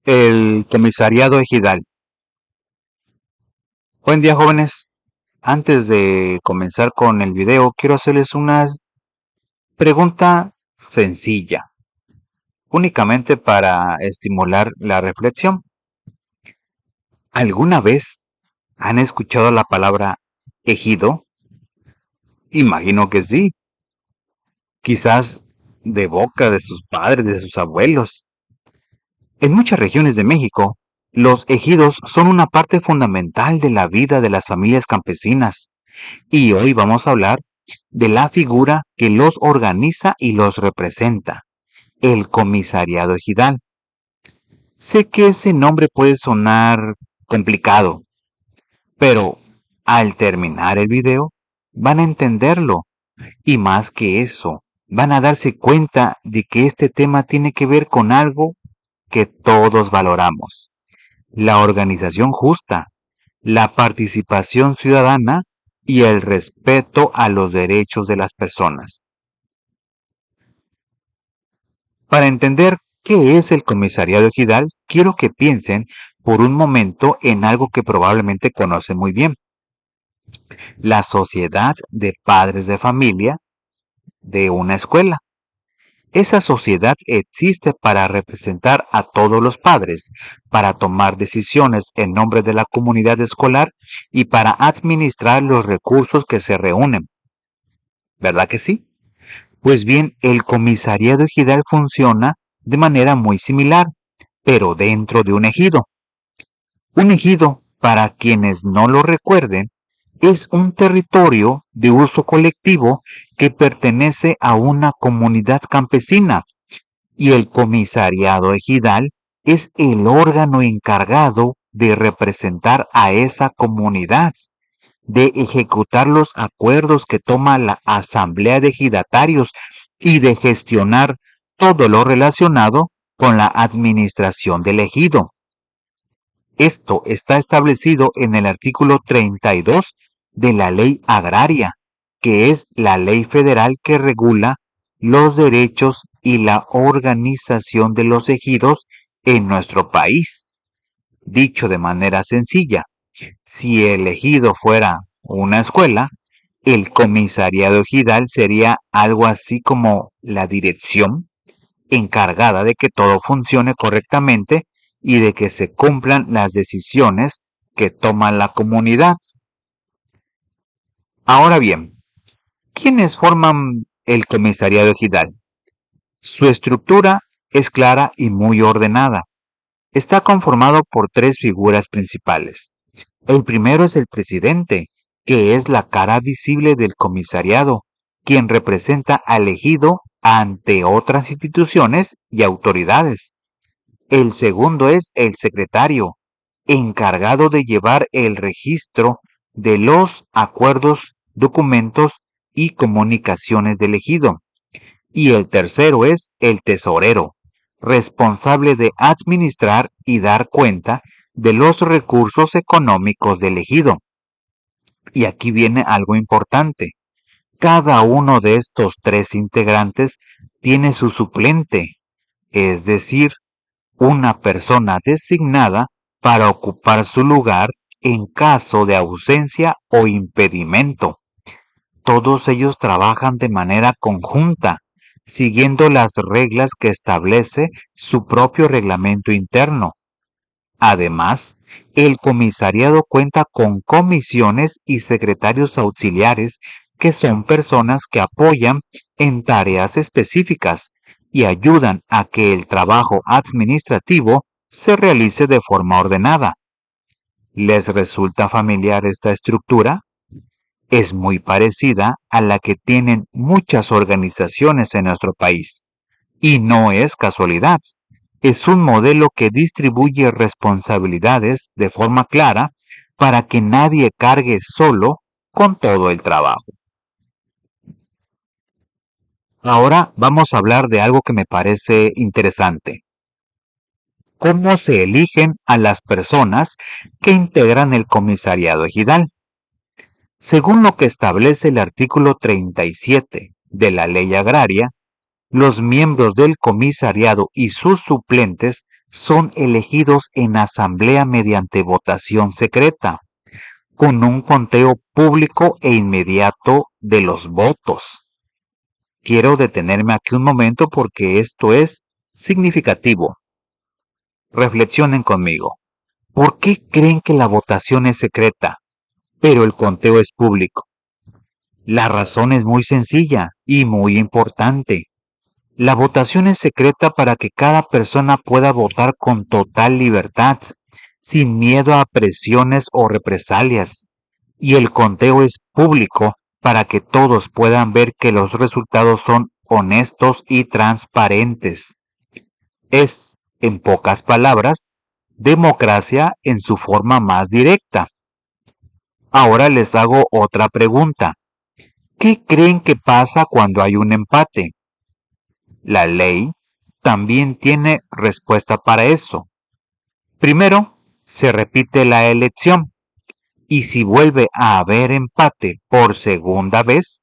El comisariado ejidal. Buen día, jóvenes. Antes de comenzar con el video, quiero hacerles una pregunta sencilla, únicamente para estimular la reflexión. ¿Alguna vez han escuchado la palabra ejido? Imagino que sí, quizás de boca de sus padres, de sus abuelos. En muchas regiones de México, los ejidos son una parte fundamental de la vida de las familias campesinas. Y hoy vamos a hablar de la figura que los organiza y los representa, el comisariado ejidal. Sé que ese nombre puede sonar complicado, pero al terminar el video van a entenderlo y más que eso, van a darse cuenta de que este tema tiene que ver con algo que todos valoramos, la organización justa, la participación ciudadana y el respeto a los derechos de las personas. Para entender qué es el comisariado ejidal, quiero que piensen por un momento en algo que probablemente conocen muy bien, la sociedad de padres de familia de una escuela. Esa sociedad existe para representar a todos los padres, para tomar decisiones en nombre de la comunidad escolar y para administrar los recursos que se reúnen. ¿Verdad que sí? Pues bien, el comisariado ejidal funciona de manera muy similar, pero dentro de un ejido. Un ejido, para quienes no lo recuerden, es un territorio de uso colectivo que pertenece a una comunidad campesina y el comisariado ejidal es el órgano encargado de representar a esa comunidad, de ejecutar los acuerdos que toma la asamblea de ejidatarios y de gestionar todo lo relacionado con la administración del ejido. Esto está establecido en el artículo 32 de la Ley Agraria, que es la ley federal que regula los derechos y la organización de los ejidos en nuestro país. Dicho de manera sencilla, si el ejido fuera una escuela, el comisariado ejidal sería algo así como la dirección encargada de que todo funcione correctamente y de que se cumplan las decisiones que toma la comunidad. Ahora bien, ¿quiénes forman el comisariado ejidal? Su estructura es clara y muy ordenada. Está conformado por tres figuras principales. El primero es el presidente, que es la cara visible del comisariado, quien representa al ejido ante otras instituciones y autoridades. El segundo es el secretario, encargado de llevar el registro de los acuerdos, documentos y comunicaciones del ejido. Y el tercero es el tesorero, responsable de administrar y dar cuenta de los recursos económicos del ejido. Y aquí viene algo importante. Cada uno de estos tres integrantes tiene su suplente, es decir, una persona designada para ocupar su lugar en caso de ausencia o impedimento. Todos ellos trabajan de manera conjunta, siguiendo las reglas que establece su propio reglamento interno. Además, el comisariado cuenta con comisiones y secretarios auxiliares que son personas que apoyan en tareas específicas y ayudan a que el trabajo administrativo se realice de forma ordenada. ¿Les resulta familiar esta estructura? Es muy parecida a la que tienen muchas organizaciones en nuestro país. Y no es casualidad. Es un modelo que distribuye responsabilidades de forma clara para que nadie cargue solo con todo el trabajo. Ahora vamos a hablar de algo que me parece interesante. ¿Cómo se eligen a las personas que integran el comisariado ejidal? Según lo que establece el artículo 37 de la Ley Agraria, Los miembros del comisariado y sus suplentes son elegidos en asamblea mediante votación secreta, con un conteo público e inmediato de los votos. Quiero detenerme aquí un momento porque esto es significativo. Reflexionen conmigo. ¿Por qué creen que la votación es secreta, pero el conteo es público? La razón es muy sencilla y muy importante. La votación es secreta para que cada persona pueda votar con total libertad, sin miedo a presiones o represalias. Y el conteo es público para que todos puedan ver que los resultados son honestos y transparentes. Es, en pocas palabras, democracia en su forma más directa. Ahora les hago otra pregunta. ¿Qué creen que pasa cuando hay un empate? La ley también tiene respuesta para eso. Primero, se repite la elección y si vuelve a haber empate por segunda vez,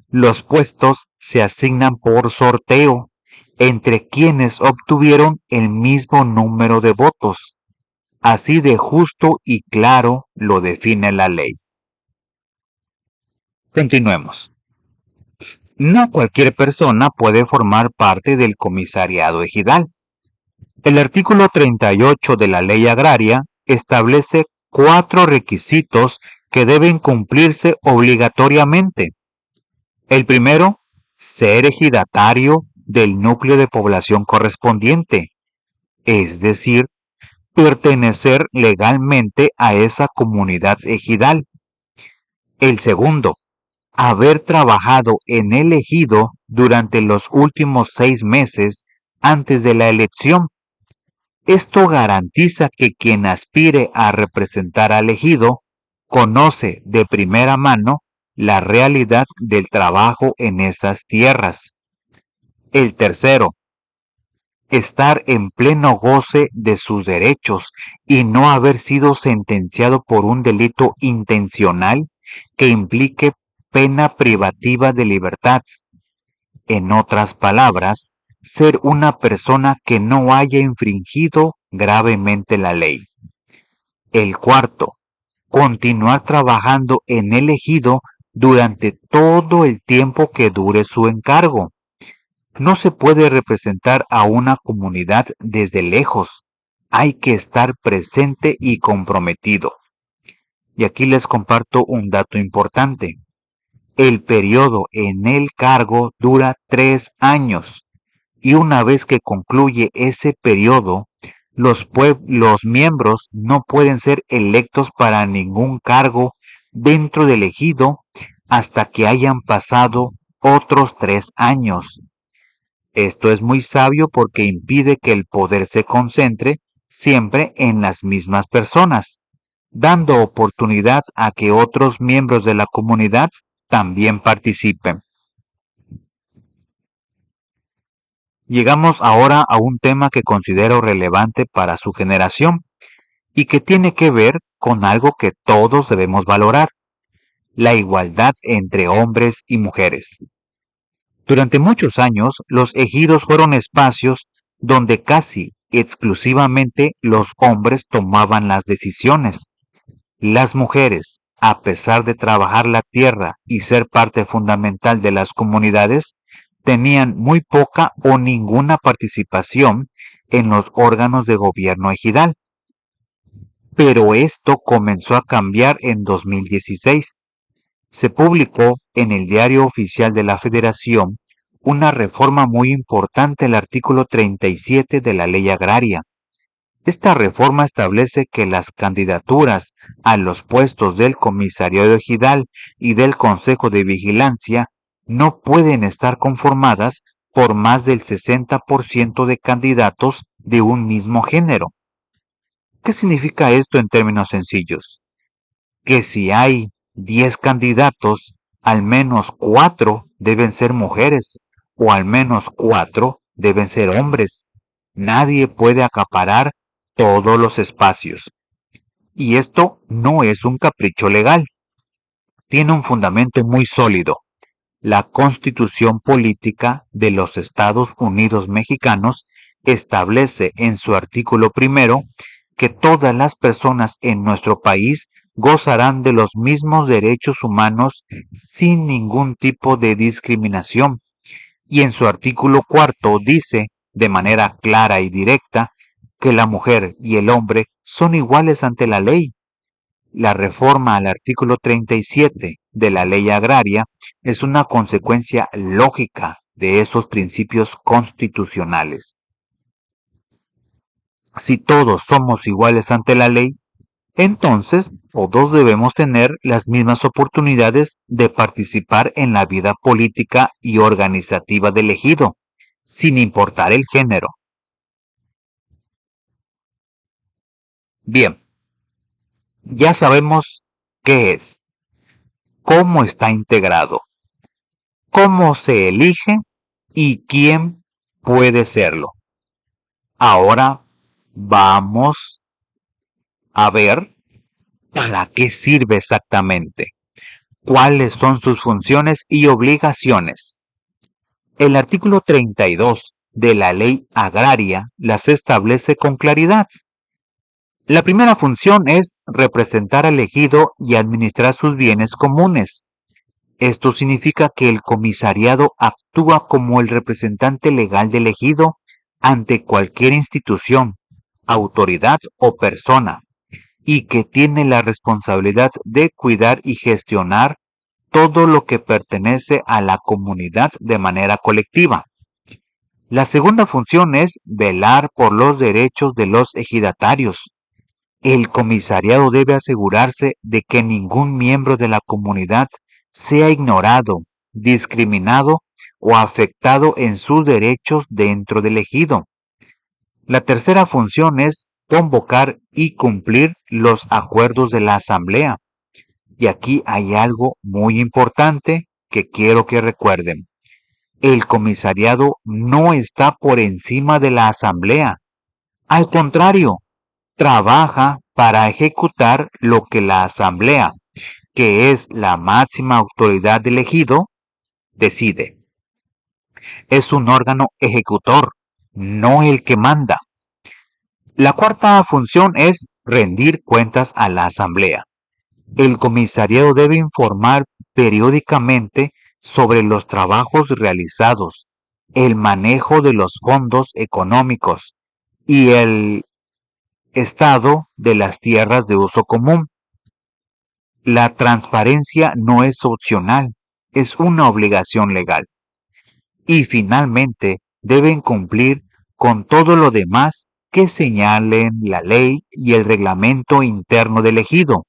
los puestos se asignan por sorteo entre quienes obtuvieron el mismo número de votos. Así de justo y claro lo define la ley. Continuemos. No cualquier persona puede formar parte del comisariado ejidal. El artículo 38 de la Ley Agraria establece 4 requisitos que deben cumplirse obligatoriamente. El primero, ser ejidatario del núcleo de población correspondiente, es decir, pertenecer legalmente a esa comunidad ejidal. El segundo, haber trabajado en el ejido durante los últimos 6 meses antes de la elección. Esto garantiza que quien aspire a representar al ejido conoce de primera mano la realidad del trabajo en esas tierras. El tercero, estar en pleno goce de sus derechos y no haber sido sentenciado por un delito intencional que implique pena privativa de libertad. En otras palabras, ser una persona que no haya infringido gravemente la ley. El cuarto, continuar trabajando en el ejido durante todo el tiempo que dure su encargo. No se puede representar a una comunidad desde lejos. Hay que estar presente y comprometido. Y aquí les comparto un dato importante. El periodo en el cargo dura 3 años y una vez que concluye ese periodo, los miembros no pueden ser electos para ningún cargo dentro del ejido hasta que hayan pasado otros 3 años. Esto es muy sabio porque impide que el poder se concentre siempre en las mismas personas, dando oportunidad a que otros miembros de la comunidad también participen. Llegamos ahora a un tema que considero relevante para su generación y que tiene que ver con algo que todos debemos valorar, la igualdad entre hombres y mujeres. Durante muchos años, los ejidos fueron espacios donde casi exclusivamente los hombres tomaban las decisiones. Las mujeres, a pesar de trabajar la tierra y ser parte fundamental de las comunidades, tenían muy poca o ninguna participación en los órganos de gobierno ejidal. Pero esto comenzó a cambiar en 2016. Se publicó en el Diario Oficial de la Federación una reforma muy importante al artículo 37 de la Ley Agraria. Esta reforma establece que las candidaturas a los puestos del Comisariado Ejidal y del Consejo de Vigilancia no pueden estar conformadas por más del 60% de candidatos de un mismo género. ¿Qué significa esto en términos sencillos? Que si hay 10 candidatos, al menos 4 deben ser mujeres o al menos 4 deben ser hombres. Nadie puede acaparar todos los espacios. Y esto no es un capricho legal. Tiene un fundamento muy sólido. La Constitución Política de los Estados Unidos Mexicanos establece en su artículo primero que todas las personas en nuestro país gozarán de los mismos derechos humanos sin ningún tipo de discriminación. Y en su artículo cuarto dice, de manera clara y directa, que la mujer y el hombre son iguales ante la ley. La reforma al artículo 37 de la ley agraria es una consecuencia lógica de esos principios constitucionales. Si todos somos iguales ante la ley, entonces todos debemos tener las mismas oportunidades de participar en la vida política y organizativa del ejido, sin importar el género. Bien, ya sabemos qué es, cómo está integrado, cómo se elige y quién puede serlo. Ahora vamos a ver para qué sirve exactamente, cuáles son sus funciones y obligaciones. El artículo 32 de la ley agraria las establece con claridad. La primera función es representar al ejido y administrar sus bienes comunes. Esto significa que el comisariado actúa como el representante legal del ejido ante cualquier institución, autoridad o persona, y que tiene la responsabilidad de cuidar y gestionar todo lo que pertenece a la comunidad de manera colectiva. La segunda función es velar por los derechos de los ejidatarios. El comisariado debe asegurarse de que ningún miembro de la comunidad sea ignorado, discriminado o afectado en sus derechos dentro del ejido. La tercera función es convocar y cumplir los acuerdos de la asamblea. Y aquí hay algo muy importante que quiero que recuerden. El comisariado no está por encima de la asamblea. Al contrario, trabaja para ejecutar lo que la asamblea, que es la máxima autoridad del ejido, decide. Es un órgano ejecutor, no el que manda. La cuarta función es rendir cuentas a la asamblea. El comisariado debe informar periódicamente sobre los trabajos realizados, el manejo de los fondos económicos y el estado de las tierras de uso común. La transparencia no es opcional, es una obligación legal. Y finalmente deben cumplir con todo lo demás que señalen la ley y el reglamento interno del ejido,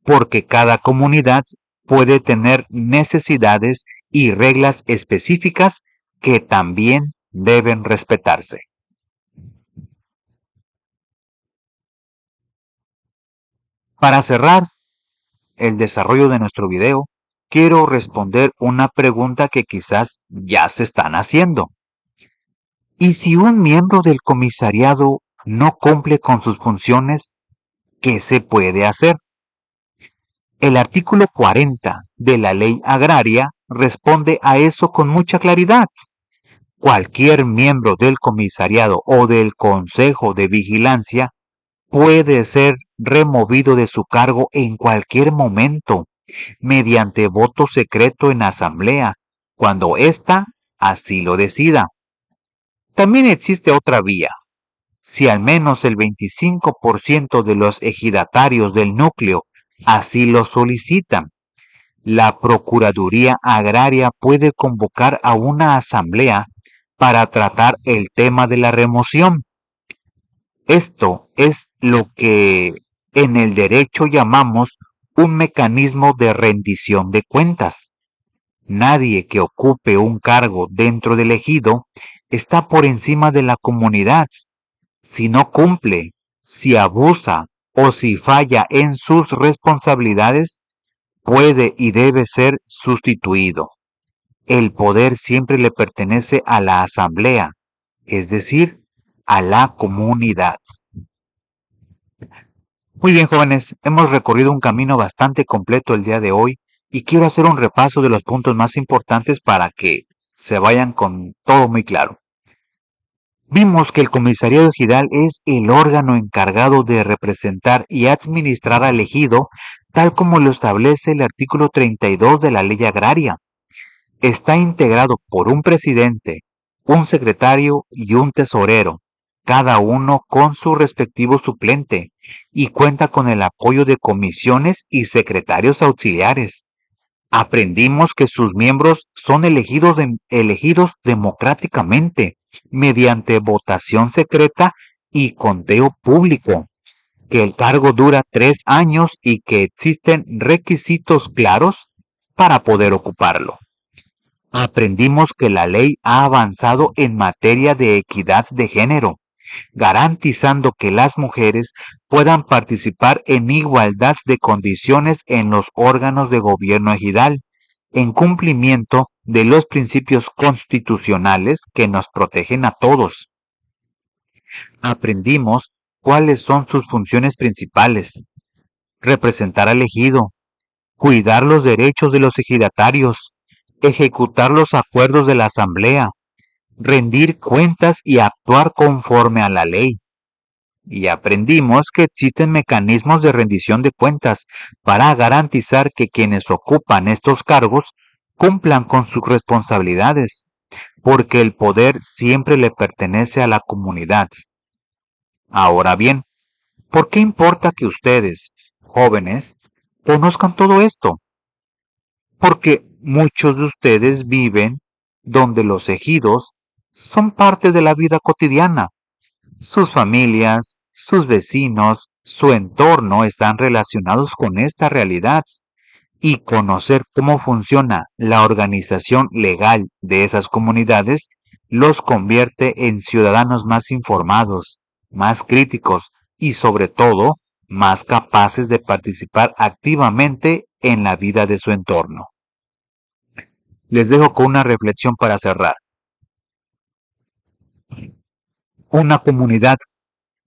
porque cada comunidad puede tener necesidades y reglas específicas que también deben respetarse. Para cerrar el desarrollo de nuestro video, quiero responder una pregunta que quizás ya se están haciendo. ¿Y si un miembro del comisariado no cumple con sus funciones, qué se puede hacer? El artículo 40 de la ley agraria responde a eso con mucha claridad. Cualquier miembro del comisariado o del consejo de vigilancia puede ser removido de su cargo en cualquier momento mediante voto secreto en asamblea, cuando ésta así lo decida. También existe otra vía. Si al menos el 25% de los ejidatarios del núcleo así lo solicitan, la Procuraduría Agraria puede convocar a una asamblea para tratar el tema de la remoción. Esto es lo que en el derecho llamamos un mecanismo de rendición de cuentas. Nadie que ocupe un cargo dentro del ejido está por encima de la comunidad. Si no cumple, si abusa o si falla en sus responsabilidades, puede y debe ser sustituido. El poder siempre le pertenece a la asamblea, es decir, a la comunidad. Muy bien, jóvenes, hemos recorrido un camino bastante completo el día de hoy y quiero hacer un repaso de los puntos más importantes para que se vayan con todo muy claro. Vimos que el comisariado ejidal es el órgano encargado de representar y administrar al ejido, tal como lo establece el artículo 32 de la Ley Agraria. Está integrado por un presidente, un secretario y un tesorero, cada uno con su respectivo suplente, y cuenta con el apoyo de comisiones y secretarios auxiliares. Aprendimos que sus miembros son elegidos democráticamente mediante votación secreta y conteo público, que el cargo dura 3 años y que existen requisitos claros para poder ocuparlo. Aprendimos que la ley ha avanzado en materia de equidad de género, garantizando que las mujeres puedan participar en igualdad de condiciones en los órganos de gobierno ejidal, en cumplimiento de los principios constitucionales que nos protegen a todos. Aprendimos cuáles son sus funciones principales: representar al ejido, cuidar los derechos de los ejidatarios, ejecutar los acuerdos de la asamblea, rendir cuentas y actuar conforme a la ley. Y aprendimos que existen mecanismos de rendición de cuentas para garantizar que quienes ocupan estos cargos cumplan con sus responsabilidades, porque el poder siempre le pertenece a la comunidad. Ahora bien, ¿por qué importa que ustedes, jóvenes, conozcan todo esto? Porque muchos de ustedes viven donde los ejidos son parte de la vida cotidiana. Sus familias, sus vecinos, su entorno están relacionados con esta realidad, y conocer cómo funciona la organización legal de esas comunidades los convierte en ciudadanos más informados, más críticos y sobre todo más capaces de participar activamente en la vida de su entorno. Les dejo con una reflexión para cerrar. Una comunidad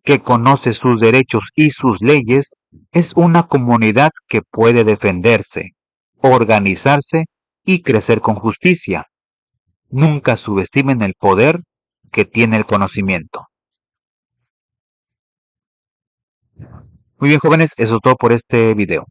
que conoce sus derechos y sus leyes es una comunidad que puede defenderse, organizarse y crecer con justicia. Nunca subestimen el poder que tiene el conocimiento. Muy bien, jóvenes, eso es todo por este video.